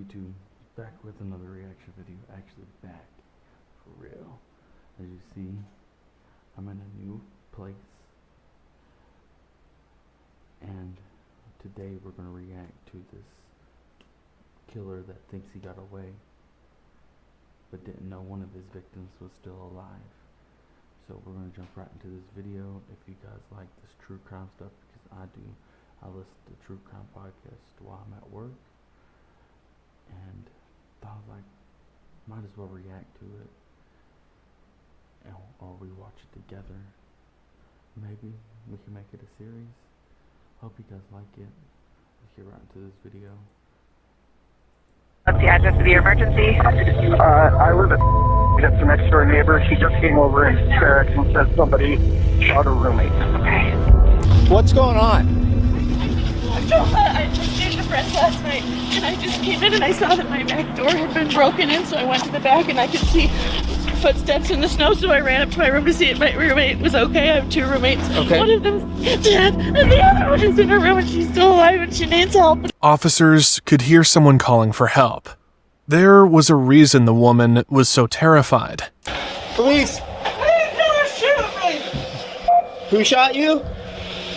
YouTube, back with another reaction video. Actually back for real. As you see, I'm in a new place, and today we're going to react to this killer that thinks he got away but didn't know one of his victims was still alive. So we're going to jump right into this video. If you guys like this true crime stuff, because I do, I listen to true crime podcasts while I'm at work, and thought like might as well react to it, or we watch it together. Maybe we can make it a series. Hope you guys like it. Let's get right into this video. What's the address of your emergency? I live at that's the next door neighbor. She just came over in barracks and said somebody shot her roommate. Okay. What's going on? I stayed at a friend's last night, and I just came in and I saw that my back door had been broken in, so I went to the back and I could see footsteps in the snow, so I ran up to my room to see if my roommate was okay. I have two roommates. Okay. One of them's dead, and the other one is in her room, and she's still alive, and she needs help. Officers could hear someone calling for help. There was a reason the woman was so terrified. Police! Please don't shoot me! Who shot you?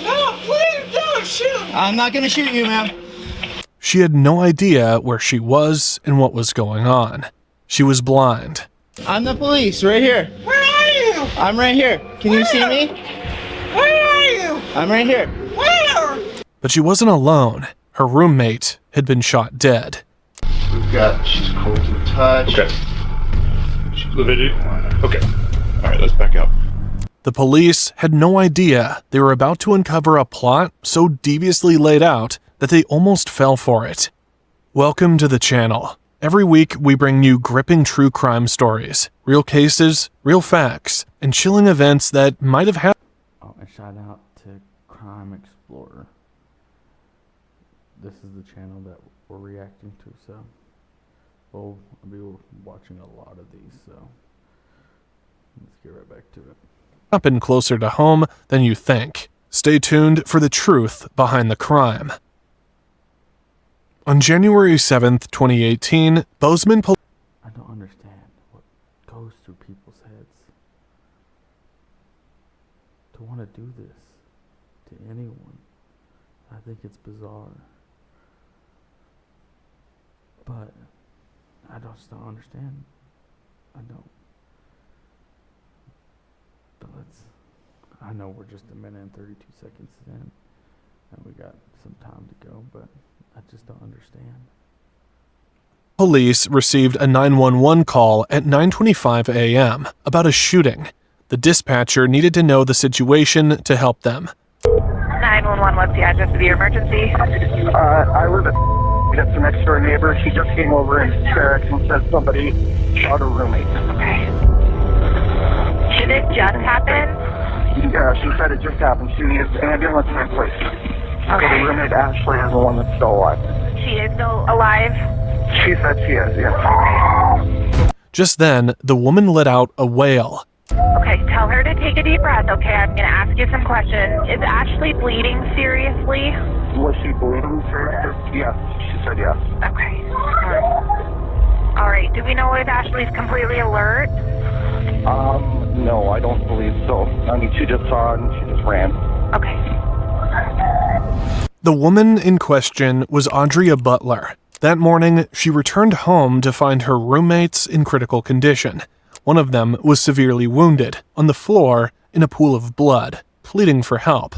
No, please don't shoot me! I'm not gonna shoot you, ma'am. She had no idea where she was and what was going on. She was blind. I'm the police, right here. Where are you? I'm right here. Can you see me? Where are you? I'm right here. Where? But she wasn't alone. Her roommate had been shot dead. We've got, she's cold to the touch. Okay. Okay. Alright, let's back up. The police had no idea they were about to uncover a plot so deviously laid out that they almost fell for it. Welcome to the channel. Every week we bring you gripping true crime stories, real cases, real facts, and chilling events that might have happened. Oh, and shout out to Crime Explorer. This is the channel that we're reacting to, so we'll be watching a lot of these, so let's get right back to it. Happened closer to home than you think. Stay tuned for the truth behind the crime. On January 7th, 2018, Bozeman Police... I don't understand what goes through people's heads to want to do this to anyone. I think it's bizarre, but I just don't understand. I don't. But I know we're just a minute and 32 seconds in, and we got some time to go, but I just don't understand. Police received a 911 call at 9:25 a.m. about a shooting. The dispatcher needed to know the situation to help them. 911, what's the address of your emergency? I live at that's the next door neighbor. She just came over in barracks and said somebody shot her roommate. Okay. Did it just happen? Yeah, she said it just happened. She needs an ambulance in place. So the Okay. roommate Ashley is the one that's still alive. She is still alive? She said she is, yeah. Just then, the woman let out a wail. Okay, tell her to take a deep breath, okay? I'm going to ask you some questions. Is Ashley bleeding seriously? Was she bleeding? Yes, she said yes. Okay. All right. Do we know if Ashley's completely alert? No, I don't believe so. I mean, she just saw it and she just ran. Okay. The woman in question was Audria Butler. That morning, she returned home to find her roommates in critical condition. One of them was severely wounded, on the floor in a pool of blood, pleading for help.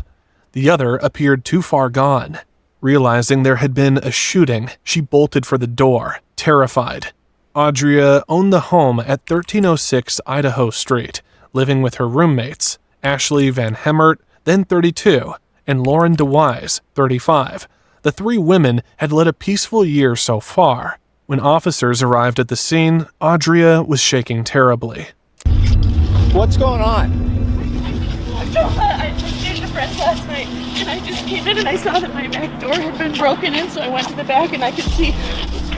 The other appeared too far gone. Realizing there had been a shooting, she bolted for the door, terrified. Audria owned the home at 1306 Idaho Street, living with her roommates, Ashley Van Hemert, then 32, and Lauren DeWise, 35. The three women had led a peaceful year so far. When officers arrived at the scene, Audria was shaking terribly. What's going on? I stayed at a friend's last night, and I just came in and I saw that my back door had been broken in, so I went to the back and I could see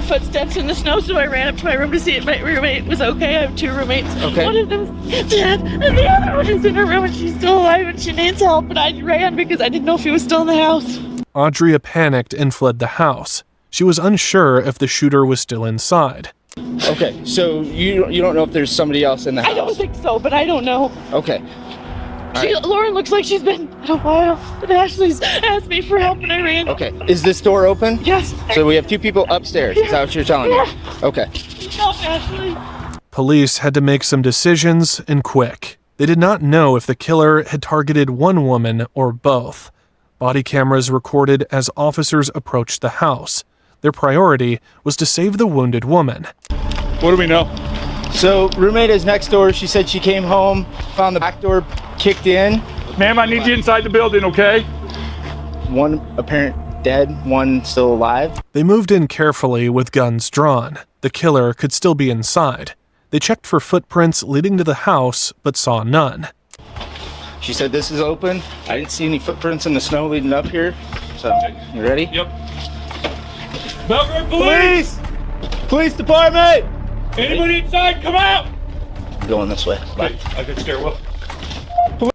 footsteps in the snow, so I ran up to my room to see if my roommate was okay. I have two roommates. Okay. One of them's dead, and the other one is in her room, and she's still alive, and she needs help, and I ran because I didn't know if he was still in the house. Audria panicked and fled the house. She was unsure if the shooter was still inside. Okay, so you don't know if there's somebody else in the house? I don't think so, but I don't know. Okay. Lauren looks like she's been in a while, and Ashley's asked me for help, and I ran. Okay, is this door open? Yes. So we have 2 people upstairs, is that what you're telling me? Okay. Help, Ashley. Police had to make some decisions, and quick. They did not know if the killer had targeted one woman or both. Body cameras recorded as officers approached the house. Their priority was to save the wounded woman. What do we know? So roommate is next door. She said she came home, found the back door kicked in. Ma'am, I need you inside the building, okay? One apparent dead, one still alive. They moved in carefully with guns drawn. The killer could still be inside. They checked for footprints leading to the house, but saw none. She said this is open. I didn't see any footprints in the snow leading up here. So, you ready? Yep. Belgrade Police! Police department! Anybody inside, come out! Going this way. Okay, I got stairwell.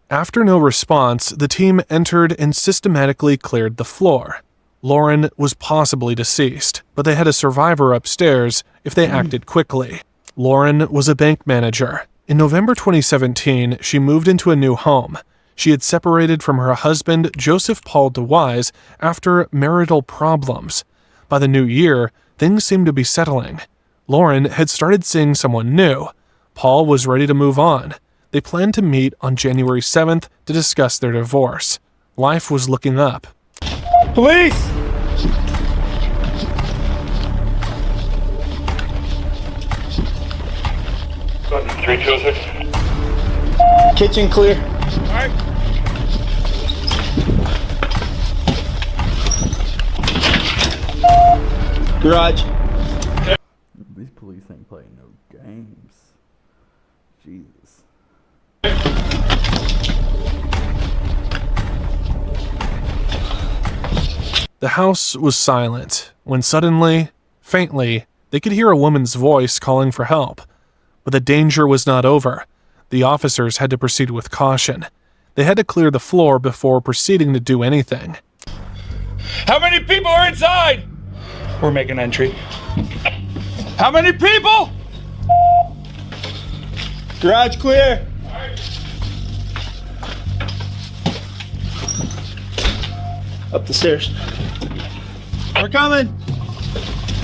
After no response, the team entered and systematically cleared the floor. Lauren was possibly deceased, but they had a survivor upstairs if they acted quickly. Lauren was a bank manager. In November 2017, she moved into a new home. She had separated from her husband, Joseph Paul DeWise, after marital problems. By the new year, things seemed to be settling. Lauren had started seeing someone new. Paul was ready to move on. They planned to meet on January 7th to discuss their divorce. Life was looking up. Police! Got 326. Kitchen clear. All right. Garage. These police ain't playing no games. Jesus. The house was silent when suddenly, faintly, they could hear a woman's voice calling for help. But the danger was not over. The officers had to proceed with caution. They had to clear the floor before proceeding to do anything. How many people are inside? We're making entry. How many people? Garage clear. Up the stairs. We're coming.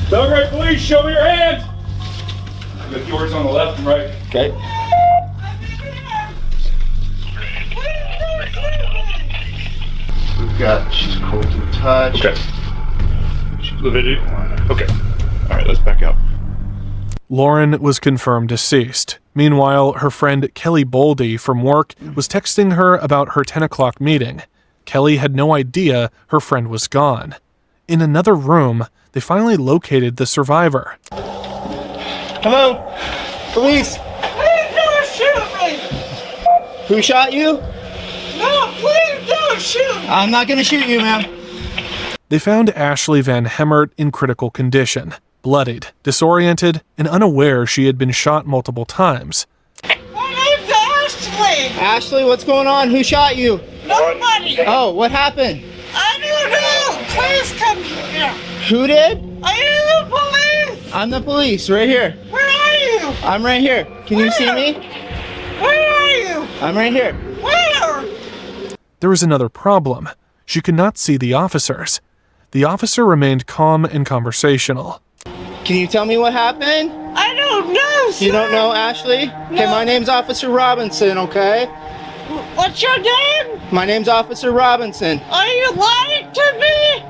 Belgrade Police, show me your hands. I got yours on the left and right. Okay. We've got, she's cold to the touch. Okay. The video. Okay. All right, let's back out. Lauren was confirmed deceased. Meanwhile, her friend Kelly Boldy from work was texting her about her 10 o'clock meeting. Kelly had no idea her friend was gone. In another room, they finally located the survivor. Hello? Police! Please don't shoot me! Who shot you? No, please don't shoot me! I'm not gonna shoot you, ma'am. They found Ashley Van Hemert in critical condition, bloodied, disoriented, and unaware she had been shot multiple times. My name's Ashley! Ashley, what's going on? Who shot you? Nobody! Oh, what happened? I don't know! Please come here! Who did? Are you the police? I'm the police, right here. Where are you? I'm right here. Can you see me? Where are you? I'm right here. Where? There was another problem. She could not see the officers. The officer remained calm and conversational. Can you tell me what happened? I don't know, sir. You don't know, Ashley? Okay, No. my name's Officer Robinson, okay? What's your name? My name's Officer Robinson. Are you lying to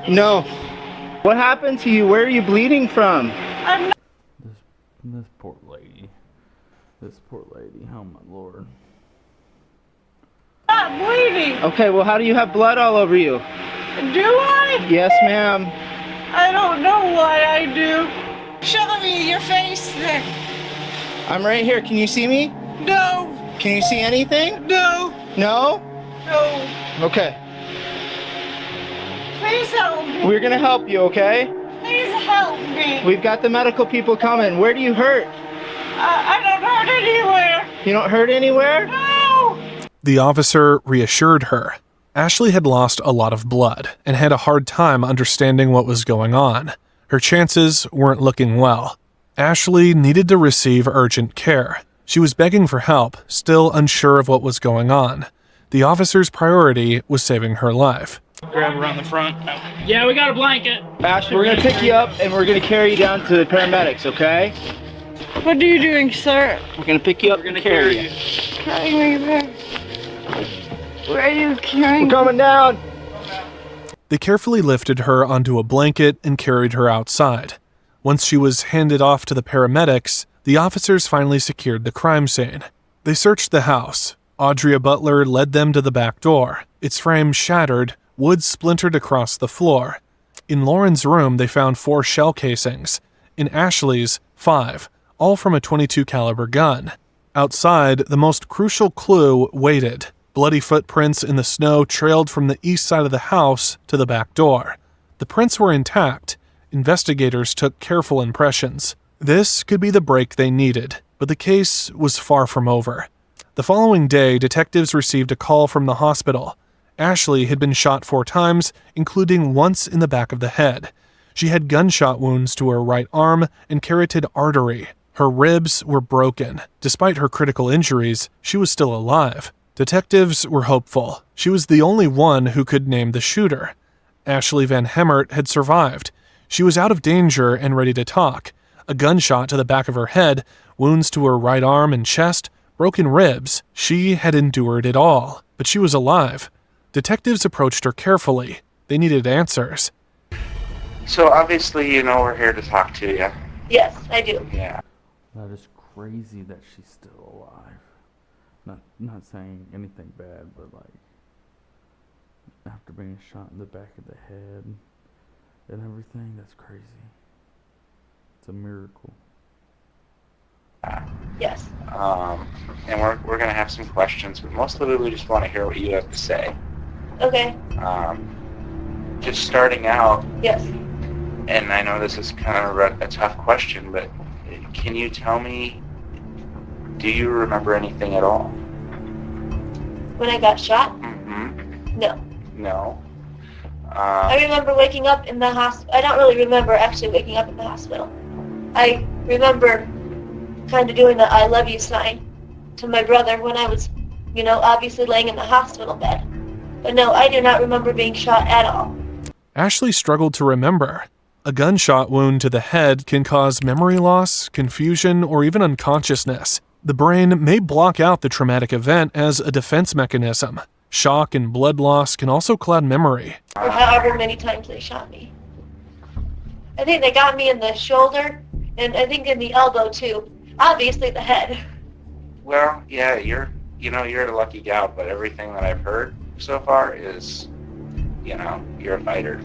me? No. What happened to you? Where are you bleeding from? I'm not. This poor lady. This poor lady. Oh my lord. Bleeding. Okay, well, how do you have blood all over you? Do I? Yes, ma'am. I don't know why I do. Show me your face then. I'm right here. Can you see me? No, Can you see anything? no, No? no. Okay. Please help me. We're gonna help you, okay? Please help me. We've got the medical people coming. Where do you hurt? I don't hurt anywhere. You don't hurt anywhere? No. The officer reassured her. Ashley had lost a lot of blood and had a hard time understanding what was going on. Her chances weren't looking well. Ashley needed to receive urgent care. She was begging for help, still unsure of what was going on. The officer's priority was saving her life. Grab her on the front. Yeah, we got a blanket. Ashley, we're gonna pick you up and we're gonna carry you down to the paramedics, okay? What are you doing, sir? We're gonna pick you up and carry you. Carrying me back. Where are you carrying? We're coming down. They carefully lifted her onto a blanket and carried her outside. Once she was handed off to the paramedics, the officers finally secured the crime scene. They searched the house. Audrea Butler led them to the back door. Its frame shattered, wood splintered across the floor. In Lauren's room, they found 4 shell casings. In Ashley's, 5, all from a .22 caliber gun. Outside, the most crucial clue waited. Bloody footprints in the snow trailed from the east side of the house to the back door. The prints were intact. Investigators took careful impressions. This could be the break they needed, but the case was far from over. The following day, detectives received a call from the hospital. Ashley had been shot 4 times, including once in the back of the head. She had gunshot wounds to her right arm and carotid artery. Her ribs were broken. Despite her critical injuries, she was still alive. Detectives were hopeful. She was the only one who could name the shooter. Ashley Van Hemert had survived. She was out of danger and ready to talk. A gunshot to the back of her head, wounds to her right arm and chest, broken ribs. She had endured it all, but she was alive. Detectives approached her carefully. They needed answers. So obviously you know we're here to talk to you. Yes, I do. Yeah. That is crazy that she's still alive. Not saying anything bad, but like, after being shot in the back of the head and everything, that's crazy. It's a miracle. Yes. And we're gonna have some questions, but mostly we just want to hear what you have to say. Okay. Just starting out, Yes. and I know this is kind of a tough question, but can you tell me, do you remember anything at all? When I got shot? Mm-hmm. No. No. I remember waking up in the hospital. I don't really remember actually waking up in the hospital. I remember kind of doing the I love you sign to my brother when I was, obviously laying in the hospital bed. But no, I do not remember being shot at all. Ashley struggled to remember. A gunshot wound to the head can cause memory loss, confusion, or even unconsciousness. The brain may block out the traumatic event as a defense mechanism. Shock and blood loss can also cloud memory. Or however many times they shot me. I think they got me in the shoulder, and I think in the elbow too. Obviously the head. Well, yeah, you're a lucky gal, but everything that I've heard so far is, you're a fighter.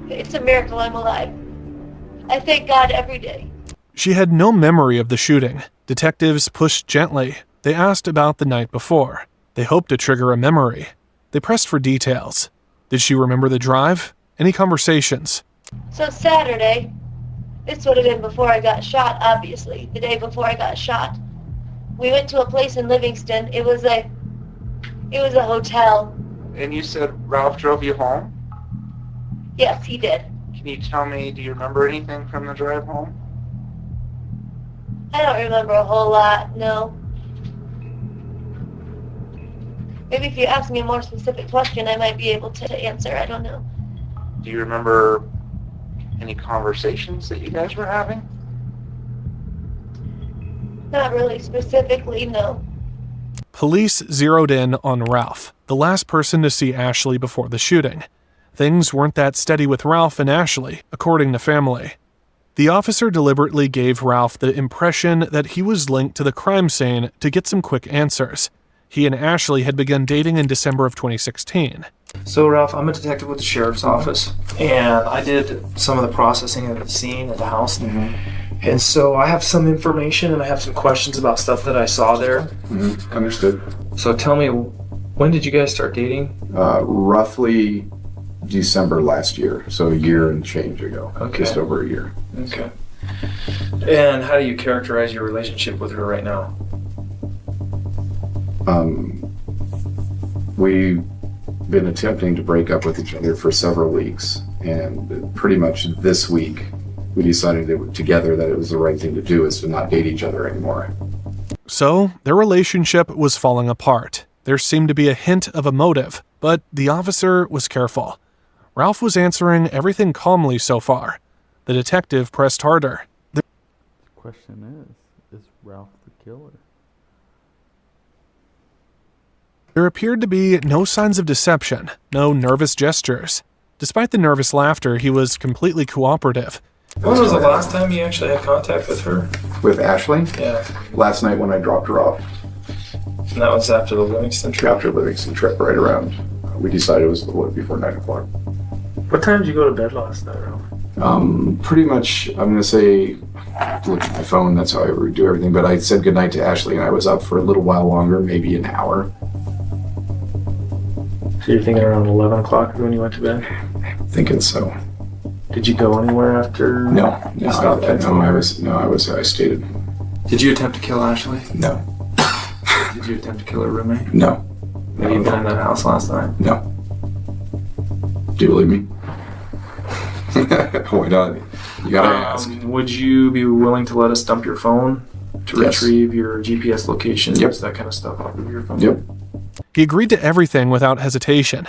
It's a miracle I'm alive. I thank God every day. She had no memory of the shooting. Detectives pushed gently. They asked about the night before. They hoped to trigger a memory. They pressed for details. Did she remember the drive? Any conversations? So Saturday, this would have been before I got shot, obviously, the day before I got shot. We went to a place in Livingston. It was a hotel. And you said Ralph drove you home? Yes, he did. Can you tell me, do you remember anything from the drive home? I don't remember a whole lot, no. Maybe if you ask me a more specific question, I might be able to answer. I don't know. Do you remember any conversations that you guys were having? Not really specifically, no. Police zeroed in on Ralph, the last person to see Ashley before the shooting. Things weren't that steady with Ralph and Ashley, according to family. The officer deliberately gave Ralph the impression that he was linked to the crime scene to get some quick answers. He and Ashley had begun dating in December of 2016. So, Ralph, I'm a detective with the sheriff's office, and I did some of the processing of the scene at the house. Mm-hmm. And so I have some information and I have some questions about stuff that I saw there. Mm-hmm. Understood. So tell me, when did you guys start dating? Roughly December last year, so a year and change ago. Okay. Just over a year. Okay. And how do you characterize your relationship with her right now? We've been attempting to break up with each other for several weeks, and pretty much this week we decided together that it was the right thing to do, is to not date each other anymore. So, their relationship was falling apart. There seemed to be a hint of a motive, but the officer was careful. Ralph was answering everything calmly so far. The detective pressed harder. The question is Ralph the killer? There appeared to be no signs of deception, no nervous gestures. Despite the nervous laughter, he was completely cooperative. When was the last time you actually had contact with her? With Ashley? Yeah. Last night when I dropped her off. And that was after the Livingston trip? After Livingston trip, right around. We decided it was before 9 o'clock. What time did you go to bed last night, Ralph? Pretty much, I'm going to say, look at my phone, that's how I do everything, but I said goodnight to Ashley and I was up for a little while longer, maybe an hour. So you're thinking around 11 o'clock when you went to bed? Thinking so. Did you go anywhere after? No, I stayed. Did you attempt to kill Ashley? No. Did you attempt to kill her roommate? No. Have you been in that house last night? No. Do you believe me? Why not? You gotta ask. Would you be willing to let us dump your phone to Yes. retrieve your GPS locations, Yep. that kind of stuff off of your phone? Yep. He agreed to everything without hesitation.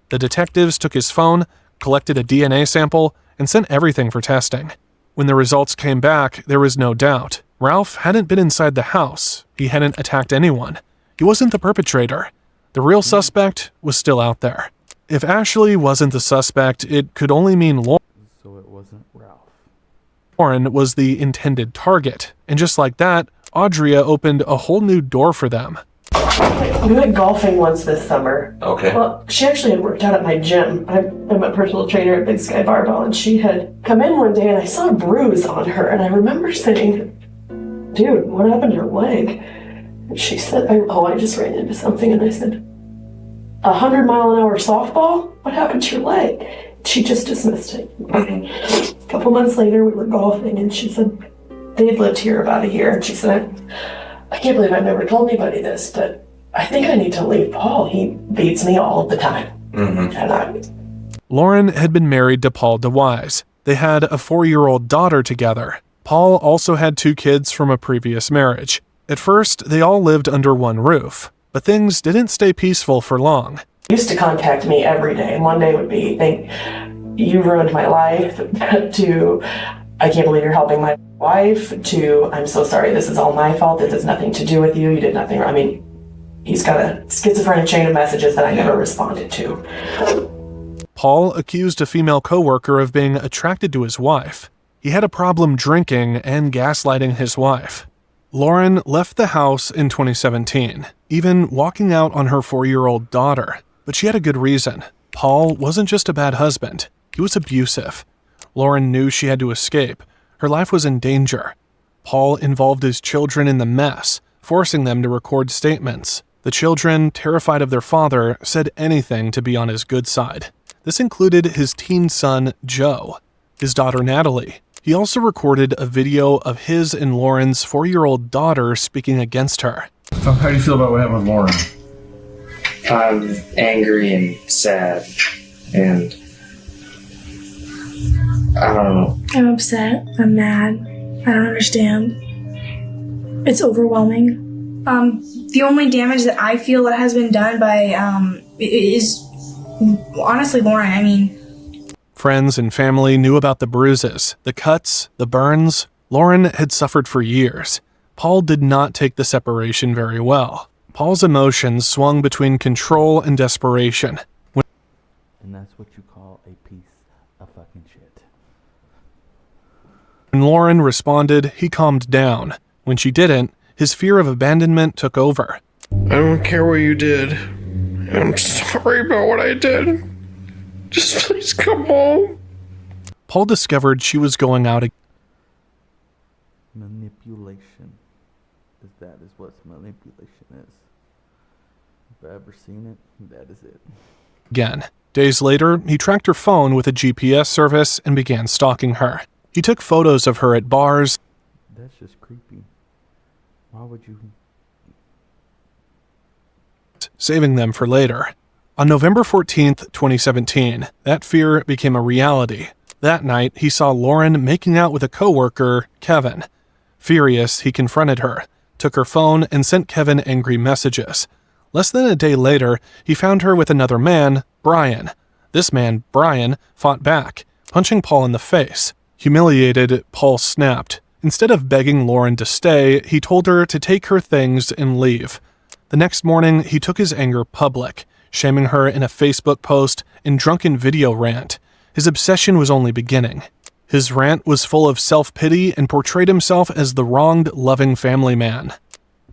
The detectives took his phone, collected a DNA sample, and sent everything for testing. When the results came back, there was no doubt. Ralph hadn't been inside the house. He hadn't attacked anyone. He wasn't the perpetrator. The real suspect was still out there. If Ashley wasn't the suspect, it could only mean So it wasn't Ralph. Lauren was the intended target. And just like that, Audria opened a whole new door for them. We went golfing once this summer. Okay. Well, she actually had worked out at my gym. I'm a personal trainer at Big Sky Barbell, and she had come in one day and I saw a bruise on her, and I remember saying, "Dude, what happened to your leg?" And she said, I just ran into something. And I said, 100-mile-an-hour softball? What happened to your leg? She just dismissed it. A couple months later, we were golfing, and she said they had lived here about a year, and she said, I can't believe I've never told anybody this, but I think I need to leave Paul. He beats me all the time. And Lauren had been married to Paul DeWise. They had a 4-year-old daughter together. Paul also had 2 kids from a previous marriage. At first, they all lived under one roof, but things didn't stay peaceful for long. he used to contact me every day, and one day would be, "You ruined my life," to, "I can't believe you're helping my wife," to, "I'm so sorry, this is all my fault, this has nothing to do with you, you did nothing wrong." I mean, he's got a schizophrenic chain of messages that I never responded to. Paul accused a female coworker of being attracted to his wife. He had a problem drinking and gaslighting his wife. Lauren left the house in 2017, even walking out on her 4-year-old daughter. But she had a good reason. Paul wasn't just a bad husband, he was abusive. Lauren knew she had to escape. Her life was in danger. Paul involved his children in the mess, forcing them to record statements. The children, terrified of their father, said anything to be on his good side. This included his teen son, Joe, his daughter, Natalie. He also recorded a video of his and Lauren's 4-year-old daughter speaking against her. How do you feel about what happened with Lauren? I'm angry and sad, and I don't know. I'm upset. I'm mad. I don't understand. It's overwhelming. The only damage that I feel that has been done by is honestly Lauren. I mean, friends and family knew about the bruises, the cuts, the burns. Lauren had suffered for years. Paul did not take the separation very well. Paul's emotions swung between control and desperation. And that's what you call a piece of fucking shit. When Lauren responded, he calmed down. When she didn't, his fear of abandonment took over. I don't care what you did. I'm sorry about what I did. Just please come home. Paul discovered she was going out again. Manipulation. That is what manipulation is. If I've ever seen it, that is it. Again. Days later, he tracked her phone with a GPS service and began stalking her. He took photos of her at bars. That's just creepy. Why would you? Saving them for later. On November 14th, 2017, that fear became a reality. That night, he saw Lauren making out with a coworker, Kevin. Furious, he confronted her, took her phone, and sent Kevin angry messages. Less than a day later, he found her with another man, Brian. This man, Brian, fought back, punching Paul in the face. Humiliated, Paul snapped. Instead of begging Lauren to stay, he told her to take her things and leave. The next morning, he took his anger public, shaming her in a Facebook post and drunken video rant. His obsession was only beginning. His rant was full of self-pity and portrayed himself as the wronged, loving family man.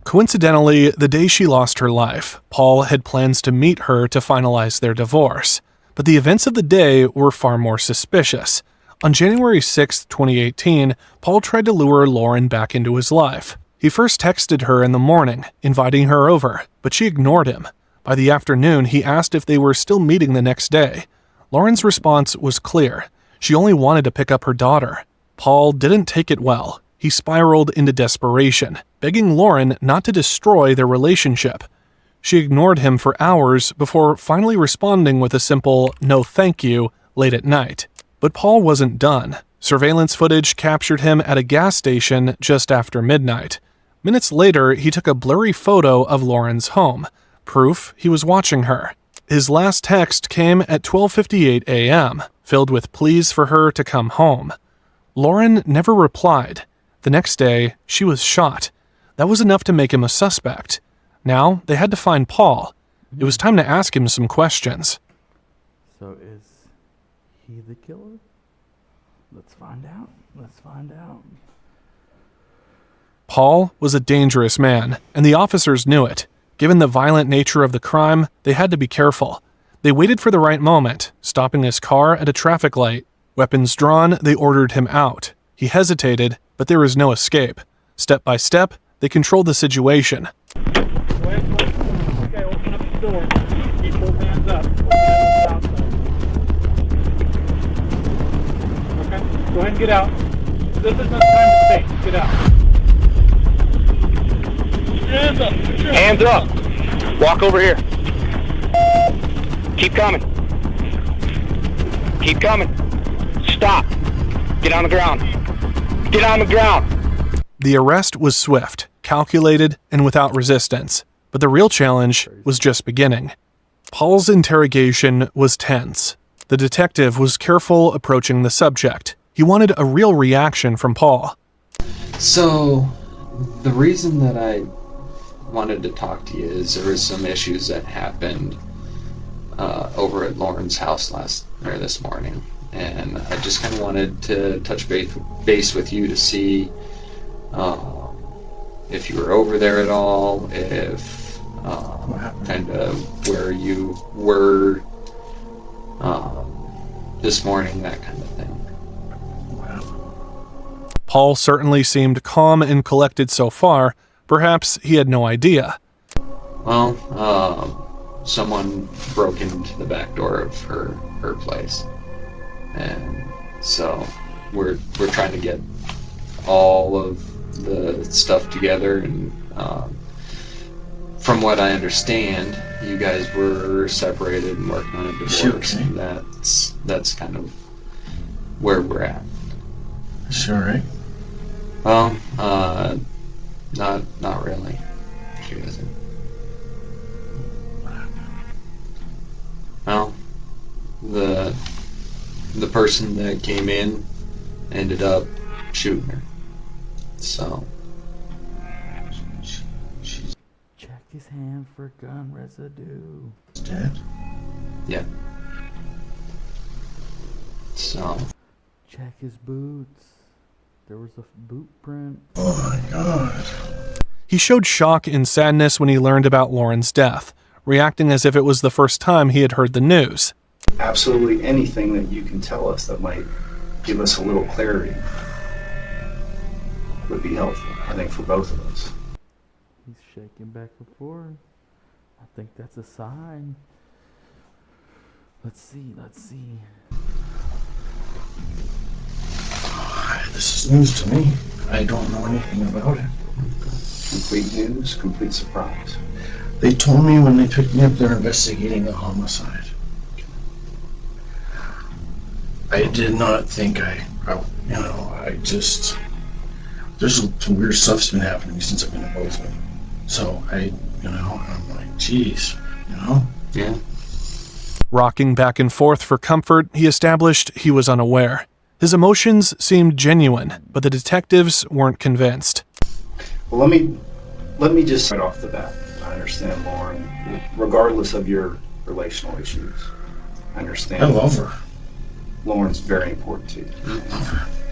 Coincidentally, the day she lost her life, Paul had plans to meet her to finalize their divorce. But the events of the day were far more suspicious. On January 6, 2018, Paul tried to lure Lauren back into his life. He first texted her in the morning, inviting her over, but she ignored him. By the afternoon, he asked if they were still meeting the next day. Lauren's response was clear. She only wanted to pick up her daughter. Paul didn't take it well. He spiraled into desperation, begging Lauren not to destroy their relationship. She ignored him for hours before finally responding with a simple "no thank you" late at night. But Paul wasn't done. Surveillance footage captured him at a gas station just after midnight. Minutes later, he took a blurry photo of Lauren's home, proof he was watching her. His last text came at 12:58 a.m., filled with pleas for her to come home. Lauren never replied. The next day, she was shot. That was enough to make him a suspect. Now, they had to find Paul. It was time to ask him some questions. So is he the killer? Let's find out. Let's find out. Paul was a dangerous man, and the officers knew it. Given the violent nature of the crime, they had to be careful. They waited for the right moment, stopping his car at a traffic light. Weapons drawn, they ordered him out. He hesitated, but there was no escape. Step by step, they controlled the situation. Okay, open up the door. Keep both hands up. Open it up the Okay, go ahead and get out. This is not time to think. Get out. Hands up. Hands up. Walk over here. Keep coming. Keep coming. Stop. Get on the ground. Get on the ground. The arrest was swift, calculated, and without resistance. But the real challenge was just beginning. Paul's interrogation was tense. The detective was careful approaching the subject. He wanted a real reaction from Paul. So, the reason that I wanted to talk to you is there was some issues that happened over at Lauren's house this morning, and I just kind of wanted to touch base with you to see if you were over there at all, if kind of where you were this morning, that kind of thing. Paul certainly seemed calm and collected so far. Perhaps he had no idea. Well, someone broke into the back door of her place, and so we're trying to get all of the stuff together, and from what I understand, you guys were separated and working on a divorce, and that's kind of where we're at. Sure, right? Well, not really. She isn't. Well, the person that came in ended up shooting her. So Check his hand for gun residue. Dead? Yeah. So Check his boots. There was a boot print. Oh my god. He showed shock and sadness when he learned about Lauren's death, reacting as if it was the first time he had heard the news. Absolutely anything that you can tell us that might give us a little clarity would be helpful, I think, for both of us. He's shaking back and forth. I think that's a sign. Let's see. This is news to me. I don't know anything about it. Complete news, complete surprise. They told me when they picked me up they're investigating a homicide. I did not think there's some weird stuff's been happening since I've been in Bozeman. So I'm like, geez, Yeah. Rocking back and forth for comfort, he established he was unaware. His emotions seemed genuine, but the detectives weren't convinced. Well, let me just right off the bat. I understand Lauren, regardless of your relational issues. I understand. I love her. Lauren's very important to you.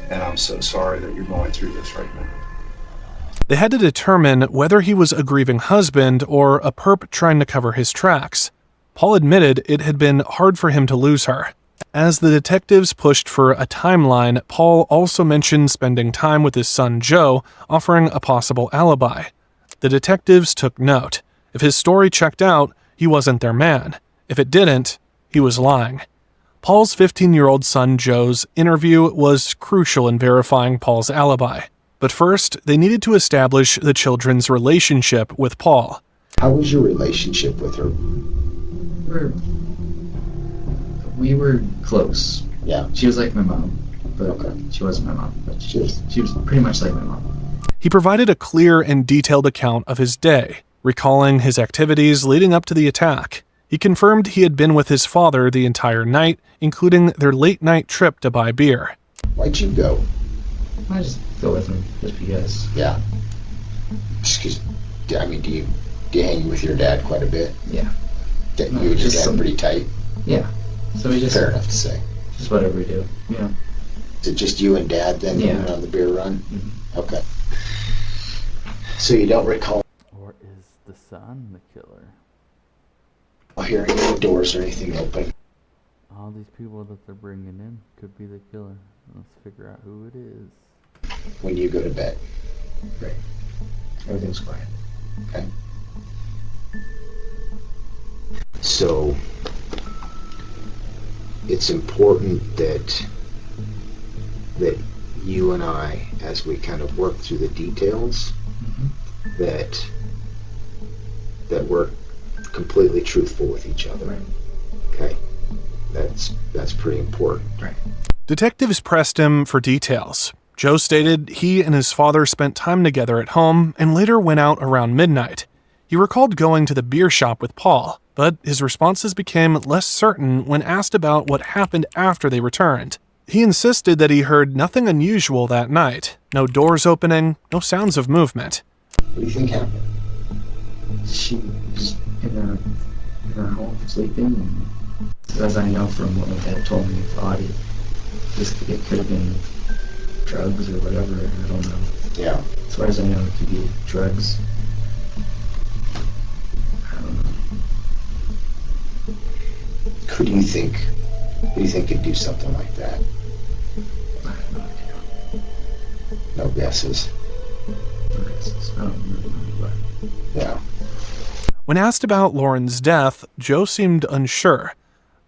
And I'm so sorry that you're going through this right now. They had to determine whether he was a grieving husband or a perp trying to cover his tracks. Paul admitted it had been hard for him to lose her. As the detectives pushed for a timeline, Paul also mentioned spending time with his son Joe, offering a possible alibi. The detectives took note. If his story checked out, he wasn't their man. If it didn't, he was lying. Paul's 15-year-old son Joe's interview was crucial in verifying Paul's alibi. But first, they needed to establish the children's relationship with Paul. How was your relationship with her? We were close. Yeah. She was like my mom, but she wasn't my mom. But she was pretty much like my mom. He provided a clear and detailed account of his day, recalling his activities leading up to the attack. He confirmed he had been with his father the entire night, including their late-night trip to buy beer. Why'd you go? I just go with him just because. Yeah. Excuse me. Do you hang with your dad quite a bit? Yeah. You and your dad pretty tight? Yeah. So we just. Fair enough to say. Just whatever we do. Yeah. Is it just you and dad then going on the beer run? Mm-hmm. Okay. So you don't recall? Or is the son the killer? Hearing any doors or anything open? All these people that they're bringing in could be the killer. Let's figure out who it is. When you go to bed? Right. Everything's quiet. Okay. So it's important that you and I, as we kind of work through the details, that we're completely truthful with each other. Right. Okay. That's pretty important. Right. Detectives pressed him for details. Joe stated he and his father spent time together at home and later went out around midnight. He recalled going to the beer shop with Paul, but his responses became less certain when asked about what happened after they returned. He insisted that he heard nothing unusual that night. No doors opening, no sounds of movement. What do you think happened? She was in her home sleeping, and as I know from what my dad told me, it could have been drugs or whatever, I don't know. Yeah. As far as I know, it could be drugs. I don't know. Who do you think could do something like that? I have no idea. No guesses. No guesses. I don't really know, but... Yeah. When asked about Lauren's death, Joe seemed unsure.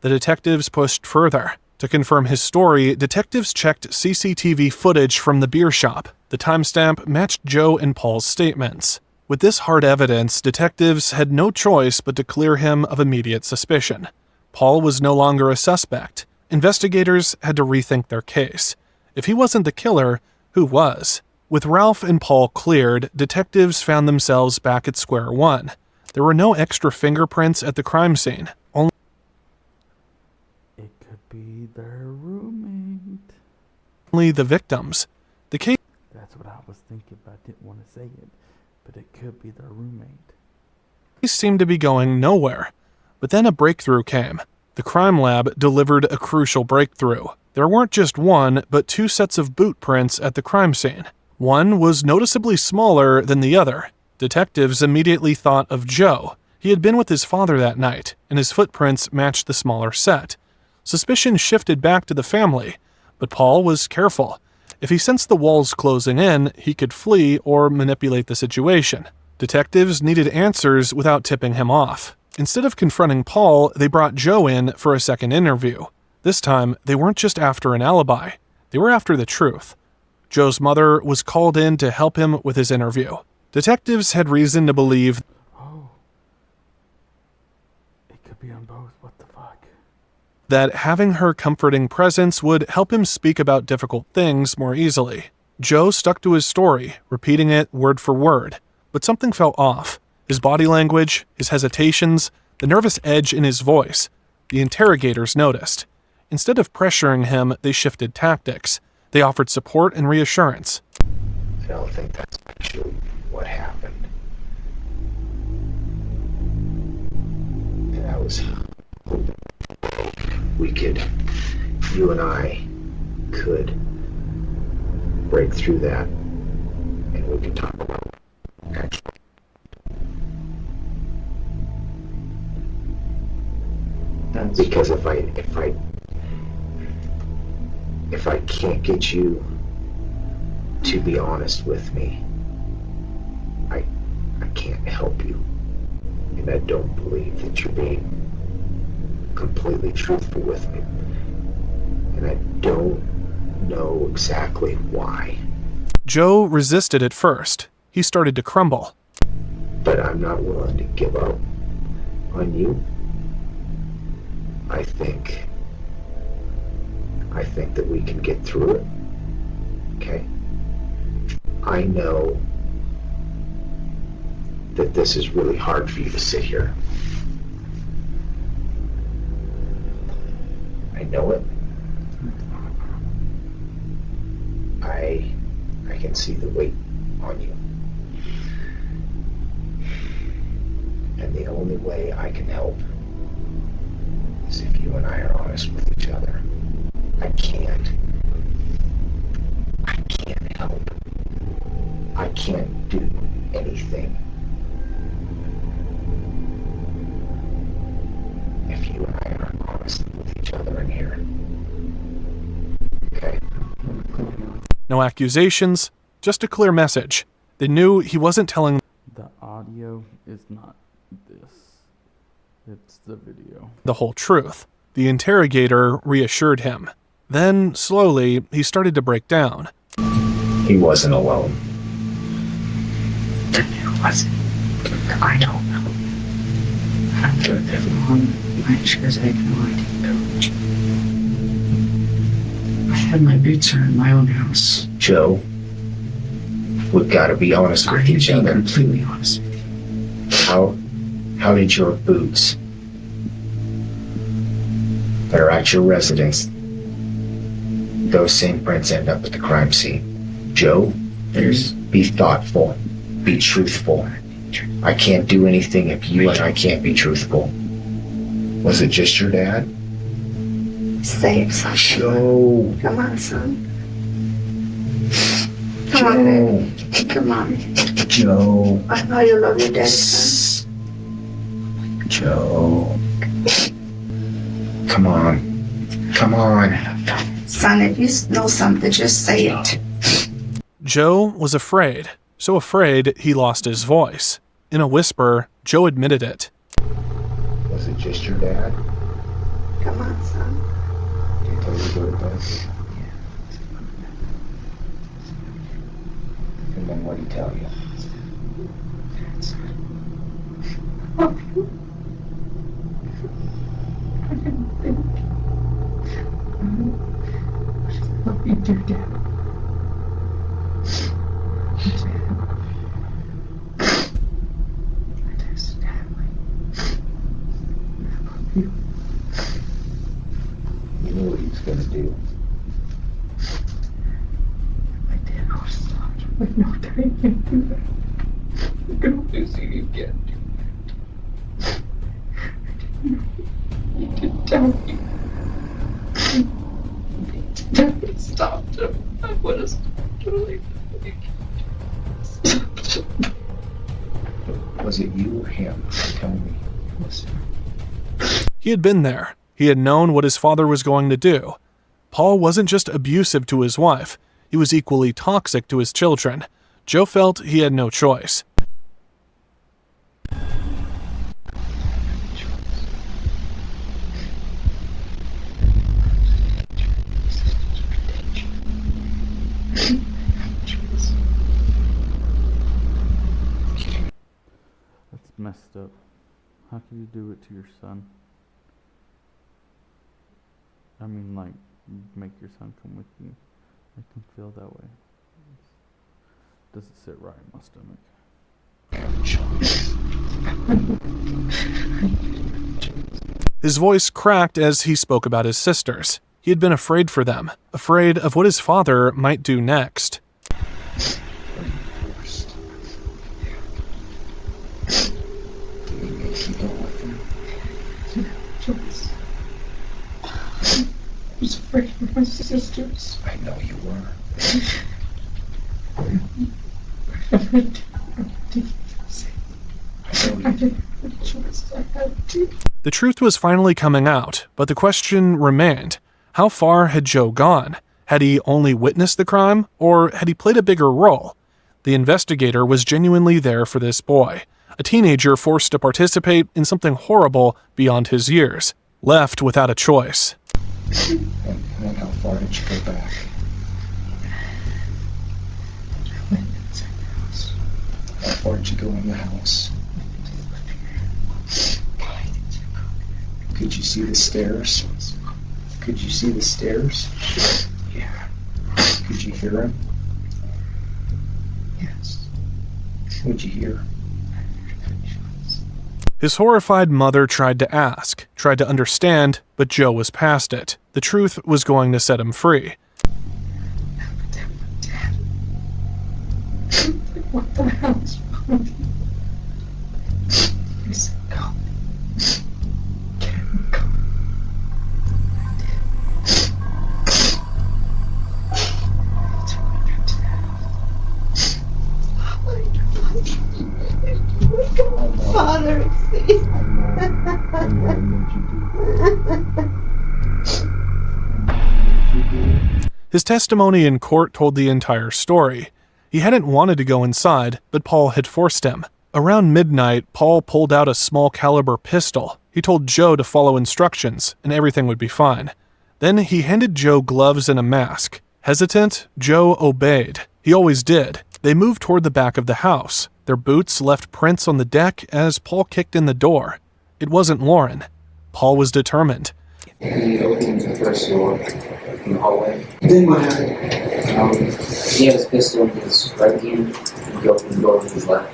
The detectives pushed further. To confirm his story, detectives checked CCTV footage from the beer shop. The timestamp matched Joe and Paul's statements. With this hard evidence, detectives had no choice but to clear him of immediate suspicion. Paul was no longer a suspect. Investigators had to rethink their case. If he wasn't the killer, who was? With Ralph and Paul cleared, detectives found themselves back at square one. There were no extra fingerprints at the crime scene. It could be their roommate. Only the victims. The case. That's what I was thinking, but I didn't want to say it. But it could be their roommate. Case seemed to be going nowhere. But then a breakthrough came. The crime lab delivered a crucial breakthrough. There weren't just one, but two sets of boot prints at the crime scene. One was noticeably smaller than the other. Detectives immediately thought of Joe. He had been with his father that night, and his footprints matched the smaller set. Suspicion shifted back to the family, but Paul was careful. If he sensed the walls closing in, he could flee or manipulate the situation. Detectives needed answers without tipping him off. Instead of confronting Paul, they brought Joe in for a second interview. This time, they weren't just after an alibi. They were after the truth. Joe's mother was called in to help him with his interview. Detectives had reason to believe... Oh. It could be on both. What the fuck? that having her comforting presence would help him speak about difficult things more easily. Joe stuck to his story, repeating it word for word, but something felt off. His body language, his hesitations, the nervous edge in his voice. The interrogators noticed. Instead of pressuring him, they shifted tactics. They offered support and reassurance. I don't think that's actually what happened. And I was hoping you and I could break through that, and we could talk about it, actually. Because if I can't get you to be honest with me, I can't help you. And I don't believe that you're being completely truthful with me. And I don't know exactly why. Joe resisted at first. He started to crumble. But I'm not willing to give up on you. I think that we can get through it. Okay? I know that this is really hard for you to sit here. I know it. I can see the weight on you. And the only way I can help is if you and I are honest with each other. I can't help. I can't do anything if you and I aren't honest with each other in here. Okay? No accusations, just a clear message. They knew he wasn't telling The audio is not this. It's the video. the whole truth. The interrogator reassured him. Then, slowly, he started to break down. He wasn't alone. Who was it? I don't know. After everyone, I sure as I had no idea. I had my boots on in my own house. Joe, we've got to be honest with each other. Completely honest with you. How did your boots that are at your residence, those same prints end up at the crime scene? Joe, be thoughtful, be truthful. I can't do anything if you and I can't be truthful. Was it just your dad? Say it, son. Joe. Come on, son. Joe. Come on, baby. Come on. Joe. I know you love your daddy, son. Joe. Come on. Come on. Son, if you know something, just say it. Joe was afraid. So afraid he lost his voice. In a whisper, Joe admitted it. Was it just your dad? Come on, son. Did he tell you to go to bed? And then what did he tell you? Love you, dear Dad. You knew what he was going to do. I did. I was stopped. But no, Daddy, you can't do that. You can only see you can't do that. You didn't tell me. Daddy stopped him. I would have stopped him. Was it you or him? Tell me. He had been there. He had known what his father was going to do. Paul wasn't just abusive to his wife. He was equally toxic to his children. Joe felt he had no choice. That's messed up. How can you do it to your son? I mean, like, make your son come with you. Make him feel that way. Doesn't sit right in my stomach. His voice cracked as he spoke about his sisters. He had been afraid for them, afraid of what his father might do next. I was afraid for my sisters. I know you were. I didn't have a choice. I had to. The truth was finally coming out, but the question remained. How far had Joe gone? Had he only witnessed the crime, or had he played a bigger role? The investigator was genuinely there for this boy, a teenager forced to participate in something horrible beyond his years, left without a choice. And how far did you go back? How far did you go in the house? Could you see the stairs? Could you see the stairs? Yeah. Could you hear him? Yes. What'd you hear? His horrified mother tried to ask, tried to understand, but Joe was past it. The truth was going to set him free. What the hell is wrong with you? I said, go. Go. Father, His testimony in court told the entire story. He hadn't wanted to go inside, but Paul had forced him. Around midnight, Paul pulled out a small caliber pistol. He told Joe to follow instructions, and everything would be fine. Then he handed Joe gloves and a mask. Hesitant, Joe obeyed. He always did. They moved toward the back of the house. Their boots left prints on the deck as Paul kicked in the door. It wasn't Lauren. Paul was determined. He opened the first door in the hallway. Then what happened? He had his pistol in his right hand, and he opened the door with his left.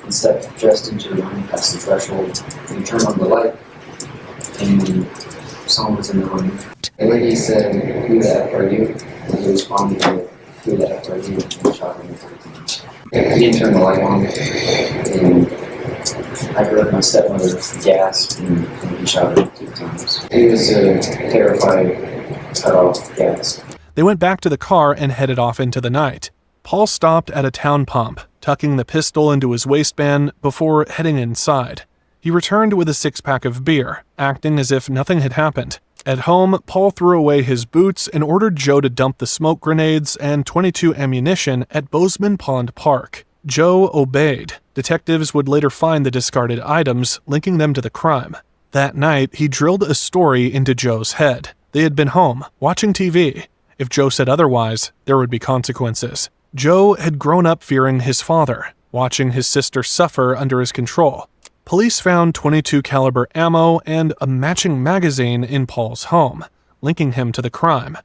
And stepped dressed into the room past the threshold. And he turned on the light, and someone was in the room. The lady said, "Who the F are you?" And he responded with, "Who the F are you?" And he shot him 3 times. He didn't turn the light on, and I heard my stepmother gasp, and he shot her 2 times. He was terrified, cut off, gasp. They went back to the car and headed off into the night. Paul stopped at a town pump, tucking the pistol into his waistband before heading inside. He returned with a 6-pack of beer, acting as if nothing had happened. At home, Paul threw away his boots and ordered Joe to dump the smoke grenades and .22 ammunition at Bozeman Pond Park. Joe obeyed. Detectives would later find the discarded items, linking them to the crime. That night, he drilled a story into Joe's head. They had been home, watching TV. If Joe said otherwise, there would be consequences. Joe had grown up fearing his father, watching his sister suffer under his control. Police found .22 caliber ammo and a matching magazine in Paul's home, linking him to the crime.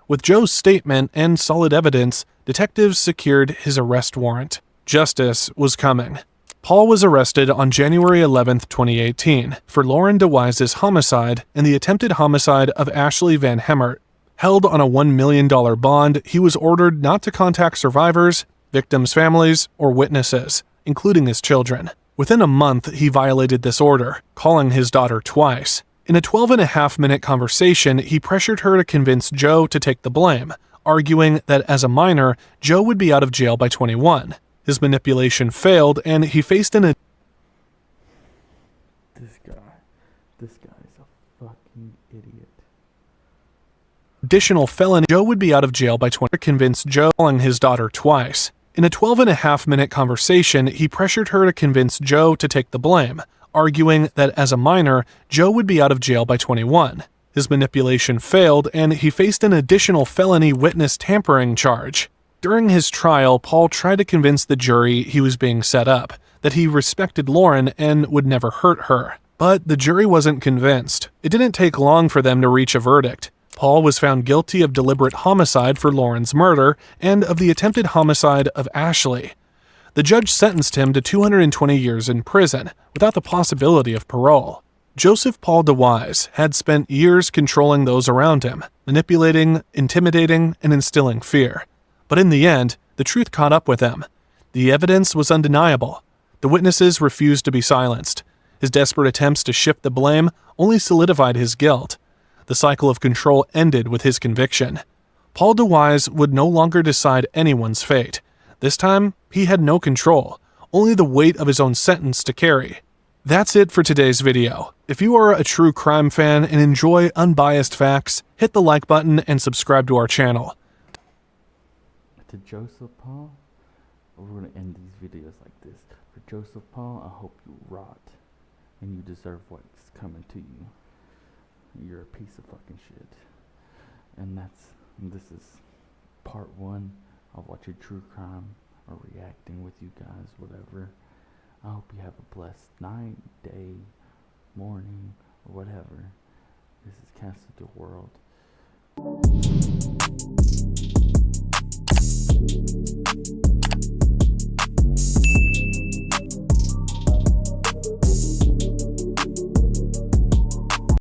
With Joe's statement and solid evidence, detectives secured his arrest warrant. Justice was coming. Paul was arrested on January 11, 2018, for Lauren DeWise's homicide and the attempted homicide of Ashley Van Hemert. Held on a $1 million bond, he was ordered not to contact survivors, victims' families, or witnesses, including his children. Within a month, he violated this order, calling his daughter twice. In a 12-and-a-half-minute conversation, he pressured her to convince Joe to take the blame, arguing that as a minor, Joe would be out of jail by 21. His manipulation failed, and he faced an This guy's a fucking idiot. additional felony. Joe would be out of jail by 20. Convinced Joe, calling his daughter twice. In a 12-and-a-half-minute conversation, he pressured her to convince Joe to take the blame, arguing that as a minor, Joe would be out of jail by 21. His manipulation failed, and he faced an additional felony witness tampering charge. During his trial, Paul tried to convince the jury he was being set up, that he respected Lauren and would never hurt her. But the jury wasn't convinced. It didn't take long for them to reach a verdict. Paul was found guilty of deliberate homicide for Lauren's murder and of the attempted homicide of Ashley. The judge sentenced him to 220 years in prison, without the possibility of parole. Joseph Paul DeWise had spent years controlling those around him, manipulating, intimidating, and instilling fear. But in the end, the truth caught up with him. The evidence was undeniable. The witnesses refused to be silenced. His desperate attempts to shift the blame only solidified his guilt. The cycle of control ended with his conviction. Paul DeWise would no longer decide anyone's fate. This time, he had no control, only the weight of his own sentence to carry. That's it for today's video. If you are a true crime fan and enjoy unbiased facts, hit the like button and subscribe to our channel. To Joseph Paul, we're going to end these videos like this. For Joseph Paul, I hope you rot, and you deserve what's coming to you. You're a piece of fucking shit. And this is part 1 of watching true crime or reacting with you guys, whatever. I hope you have a blessed night, day, morning, or whatever. This is Castle to World.